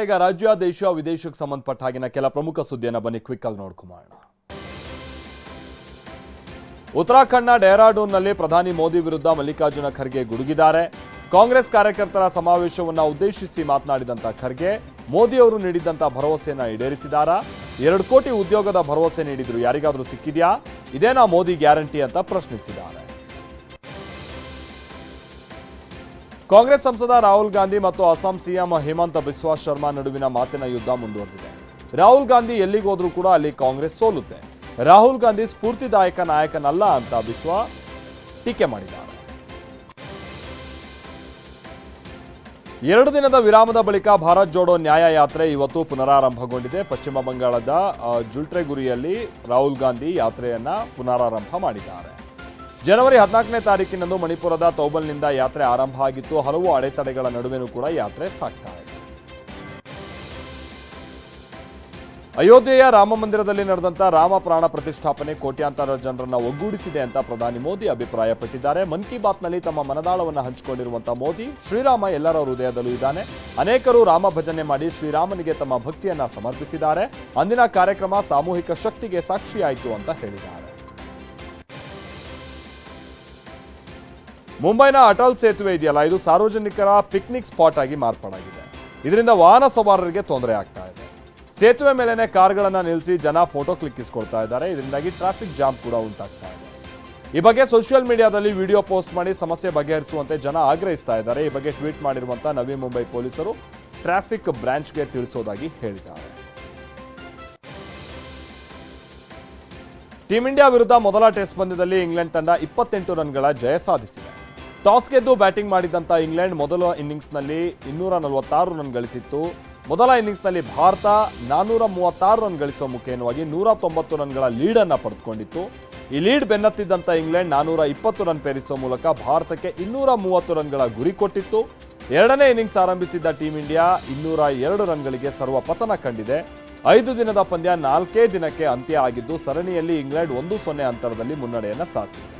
ಈಗ ರಾಜ್ಯ ದೇಶ ವಿದೇಶಕ್ಕೆ ಸಂಬಂಧಪಟ್ಟ ಹಾಗಿನ ಕೆಲ ಪ್ರಮುಖ ಸುದ್ದಿಯನ್ನು ಬನ್ನಿ ಕ್ವಿಕ್ ಆಗಿ ನೋಡ್ಕೊಳ್ಳೋಣ. ಉತ್ತರಾಖಂಡ್ನ ಡೆಹ್ರಾಡೂನ್ನಲ್ಲಿ ಪ್ರಧಾನಿ ಮೋದಿ ವಿರುದ್ಧ ಮಲ್ಲಿಕಾರ್ಜುನ ಖರ್ಗೆ ಗುಡುಗಿದ್ದಾರೆ. ಕಾಂಗ್ರೆಸ್ ಕಾರ್ಯಕರ್ತರ ಸಮಾವೇಶವನ್ನು ಉದ್ದೇಶಿಸಿ ಮಾತನಾಡಿದಂತ ಖರ್ಗೆ ಮೋದಿ ಅವರು ನೀಡಿದಂತ ಭರವಸೆಯನ್ನು ಈಡೇರಿಸಿದಾರಾ? 2 ಕೋಟಿ ಉದ್ಯೋಗದ ಭರವಸೆ ನೀಡಿದ್ರು, ಯಾರಿಗಾದ್ರೂ ಸಿಕ್ಕಿದ್ಯಾ? ಇದೇನಾ ಮೋದಿ ಗ್ಯಾರಂಟಿ ಅಂತ ಪ್ರಶ್ನಿಸಿದ್ದಾರೆ. ಕಾಂಗ್ರೆಸ್ ಸಂಸದ ರಾಹುಲ್ ಗಾಂಧಿ ಮತ್ತು ಅಸ್ಸಾಂ ಸಿಎಂ ಹೇಮಂತ್ ಬಿಸ್ವಾ ಶರ್ಮಾ ನಡುವಿನ ಮಾತಿನ ಯುದ್ಧ ಮುಂದುವರೆದಿದೆ. ರಾಹುಲ್ ಗಾಂಧಿ ಎಲ್ಲಿಗೋದ್ರೂ ಕೂಡ ಅಲ್ಲಿ ಕಾಂಗ್ರೆಸ್ ಸೋಲುತ್ತೆ. ರಾಹುಲ್ ಗಾಂಧಿ ಸ್ಫೂರ್ತಿದಾಯಕ ನಾಯಕನಲ್ಲ ಅಂತ ಬಿಸ್ವಾ ಟೀಕೆ ಮಾಡಿದ್ದಾರೆ. 2 ದಿನದ ವಿರಾಮದ ಬಳಿಕ ಭಾರತ್ ಜೋಡೋ ನ್ಯಾಯ ಯಾತ್ರೆ ಇವತ್ತು ಪುನರಾರಂಭಗೊಂಡಿದೆ. ಪಶ್ಚಿಮ ಬಂಗಾಳದ ಜುಲ್ಟ್ರೆಗುರಿಯಲ್ಲಿ ರಾಹುಲ್ ಗಾಂಧಿ ಯಾತ್ರೆಯನ್ನ ಪುನರಾರಂಭ ಮಾಡಿದ್ದಾರೆ. ಜನವರಿ 14ನೇ ತಾರೀಕಿನಂದು ಮಣಿಪುರದ ತೌಬಲ್ನಿಂದ ಯಾತ್ರೆ ಆರಂಭ ಆಗಿತ್ತು. ಹಲವು ಅಡೆತಡೆಗಳ ನಡುವೆನೂ ಕೂಡ ಯಾತ್ರೆ ಸಾಗ್ತಾ ಇದೆ. ಅಯೋಧ್ಯೆಯ ರಾಮ ಮಂದಿರದಲ್ಲಿ ನಡೆದಂತ ರಾಮ ಪ್ರಾಣ ಪ್ರತಿಷ್ಠಾಪನೆ ಕೋಟ್ಯಾಂತರ ಜನರನ್ನ ಒಗ್ಗೂಡಿಸಿದೆ ಅಂತ ಪ್ರಧಾನಿ ಮೋದಿ ಅಭಿಪ್ರಾಯಪಟ್ಟಿದ್ದಾರೆ. ಮನ್ ಕಿ ಬಾತ್ನಲ್ಲಿ ತಮ್ಮ ಮನದಾಳವನ್ನು ಹಂಚಿಕೊಂಡಿರುವಂತಹ ಮೋದಿ, ಶ್ರೀರಾಮ ಎಲ್ಲರ ಹೃದಯದಲ್ಲೂ ಇದ್ದಾನೆ. ಅನೇಕರು ರಾಮ ಭಜನೆ ಮಾಡಿ ಶ್ರೀರಾಮನಿಗೆ ತಮ್ಮ ಭಕ್ತಿಯನ್ನ ಸಮರ್ಪಿಸಿದ್ದಾರೆ. ಅಂದಿನ ಕಾರ್ಯಕ್ರಮ ಸಾಮೂಹಿಕ ಶಕ್ತಿಗೆ ಸಾಕ್ಷಿಯಾಯಿತು ಅಂತ ಹೇಳಿದ್ದಾರೆ. ಮುಂಬೈನ ಅಟಲ್ ಸೇತುವೆ ಇದೆಯಲ್ಲ, ಇದು ಸಾರ್ವಜನಿಕರ ಪಿಕ್ನಿಕ್ ಸ್ಪಾಟ್ ಆಗಿ ಮಾರ್ಪಾಡಾಗಿದೆ. ಇದರಿಂದ ವಾಹನ ಸವಾರರಿಗೆ ತೊಂದರೆ ಆಗ್ತಾ ಇದೆ. ಸೇತುವೆ ಮೇಲೆನೆ ಕಾರ್ಗಳನ್ನ ನಿಲ್ಲಿಸಿ ಜನ ಫೋಟೋ ಕ್ಲಿಕ್ಕಿಸ್ಕೊಳ್ತಾ ಇದ್ದಾರೆ. ಇದರಿಂದಾಗಿ ಟ್ರಾಫಿಕ್ ಜಾಮ್ ಕೂಡ ಉಂಟಾಗ್ತಾ ಇದೆ. ಈ ಬಗ್ಗೆ ಸೋಷಿಯಲ್ ಮೀಡಿಯಾದಲ್ಲಿ ವಿಡಿಯೋ ಪೋಸ್ಟ್ ಮಾಡಿ ಸಮಸ್ಯೆ ಬಗೆಹರಿಸುವಂತೆ ಜನ ಆಗ್ರಹಿಸ್ತಾ ಇದ್ದಾರೆ. ಈ ಬಗ್ಗೆ ಟ್ವೀಟ್ ಮಾಡಿರುವಂತಹ ನವಿ ಮುಂಬೈ ಪೊಲೀಸರು ಟ್ರಾಫಿಕ್ ಬ್ರಾಂಚ್ಗೆ ತಿಳಿಸೋದಾಗಿ ಹೇಳಿದ್ದಾರೆ. ಟೀಂ ಇಂಡಿಯಾ ವಿರುದ್ಧ ಮೊದಲ ಟೆಸ್ಟ್ ಪಂದ್ಯದಲ್ಲಿ ಇಂಗ್ಲೆಂಡ್ ತಂಡ 28 ರನ್ಗಳ ಜಯ ಸಾಧಿಸಿದೆ. ಟಾಸ್ ಗೆದ್ದು ಬ್ಯಾಟಿಂಗ್ ಮಾಡಿದಂಥ ಇಂಗ್ಲೆಂಡ್ ಮೊದಲ ಇನ್ನಿಂಗ್ಸ್ನಲ್ಲಿ 246 ರನ್ ಗಳಿಸಿತ್ತು. ಮೊದಲ ಇನ್ನಿಂಗ್ಸ್ನಲ್ಲಿ ಭಾರತ 436 ರನ್ ಗಳಿಸುವ ಮುಖೇನವಾಗಿ 190 ರನ್ಗಳ ಲೀಡನ್ನು ಪಡೆದುಕೊಂಡಿತ್ತು. ಈ ಲೀಡ್ ಬೆನ್ನತ್ತಿದ್ದಂಥ ಇಂಗ್ಲೆಂಡ್ 420 ರನ್ ಪೇರಿಸುವ ಮೂಲಕ ಭಾರತಕ್ಕೆ 230 ರನ್ಗಳ ಗುರಿ ಕೊಟ್ಟಿತ್ತು. 2ನೇ ಇನ್ನಿಂಗ್ಸ್ ಆರಂಭಿಸಿದ್ದ ಟೀಂ ಇಂಡಿಯಾ 202 ರನ್ಗಳಿಗೆ ಸರ್ವ ಪತನ ಕಂಡಿದೆ. 5 ದಿನದ ಪಂದ್ಯ 4ನೇ ದಿನಕ್ಕೆ ಅಂತ್ಯ ಆಗಿದ್ದು ಸರಣಿಯಲ್ಲಿ ಇಂಗ್ಲೆಂಡ್ 1-0 ಅಂತರದಲ್ಲಿ ಮುನ್ನಡೆಯನ್ನು ಸಾಧಿಸಿದೆ.